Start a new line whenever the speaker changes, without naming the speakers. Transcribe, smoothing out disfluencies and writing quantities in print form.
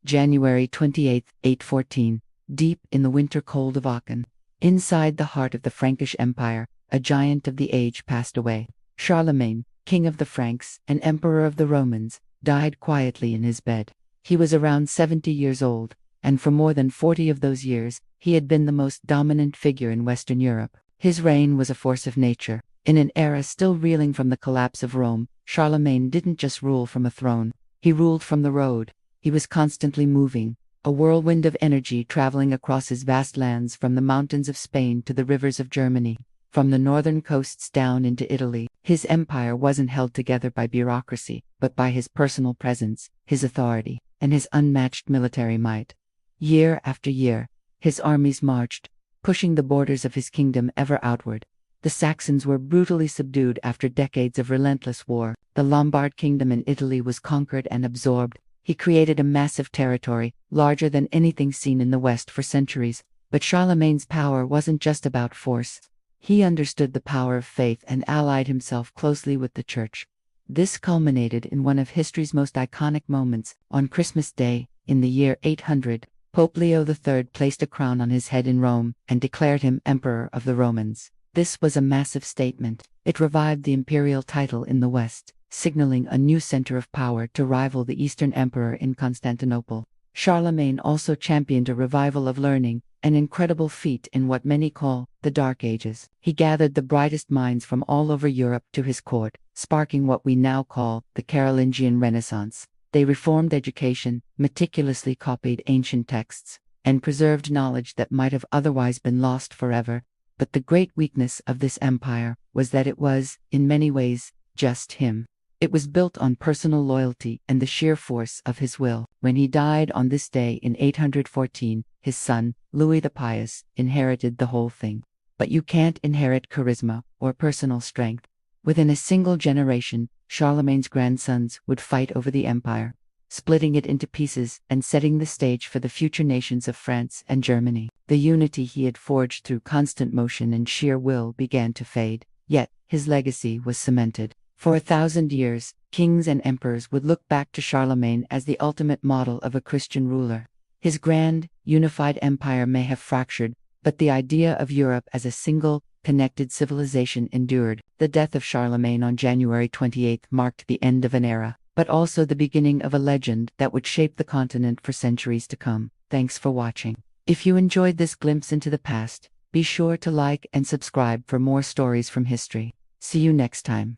January 28, 814, deep in the winter cold of Aachen. Inside the heart of the Frankish Empire, a giant of the age passed away. Charlemagne, king of the Franks and emperor of the Romans, died quietly in his bed. He was around 70 years old, and for more than 40 of those years, he had been the most dominant figure in Western Europe. His reign was a force of nature. In an era still reeling from the collapse of Rome, Charlemagne didn't just rule from a throne. He ruled from the road. He was constantly moving, a whirlwind of energy traveling across his vast lands from the mountains of Spain to the rivers of Germany, from the northern coasts down into Italy. His empire wasn't held together by bureaucracy, but by his personal presence, his authority, and his unmatched military might. Year after year, his armies marched, pushing the borders of his kingdom ever outward. The Saxons were brutally subdued after decades of relentless war. The Lombard kingdom in Italy was conquered and absorbed. He created a massive territory, larger than anything seen in the West for centuries. But Charlemagne's power wasn't just about force. He understood the power of faith and allied himself closely with the Church. This culminated in one of history's most iconic moments. On Christmas Day, in the year 800, Pope Leo III placed a crown on his head in Rome and declared him Emperor of the Romans. This was a massive statement. It revived the imperial title in the West, signaling a new center of power to rival the Eastern Emperor in Constantinople. Charlemagne also championed a revival of learning, an incredible feat in what many call the Dark Ages. He gathered the brightest minds from all over Europe to his court, sparking what we now call the Carolingian Renaissance. They reformed education, meticulously copied ancient texts, and preserved knowledge that might have otherwise been lost forever. But the great weakness of this empire was that it was, in many ways, just him. It was built on personal loyalty and the sheer force of his will. When he died on this day in 814, his son, Louis the Pious, inherited the whole thing. But you can't inherit charisma or personal strength. Within a single generation, Charlemagne's grandsons would fight over the empire, splitting it into pieces and setting the stage for the future nations of France and Germany. The unity he had forged through constant motion and sheer will began to fade, yet his legacy was cemented. For 1,000 years, kings and emperors would look back to Charlemagne as the ultimate model of a Christian ruler. His grand, unified empire may have fractured, but the idea of Europe as a single, connected civilization endured. The death of Charlemagne on January 28 marked the end of an era, but also the beginning of a legend that would shape the continent for centuries to come. Thanks for watching. If you enjoyed this glimpse into the past, be sure to like and subscribe for more stories from history. See you next time.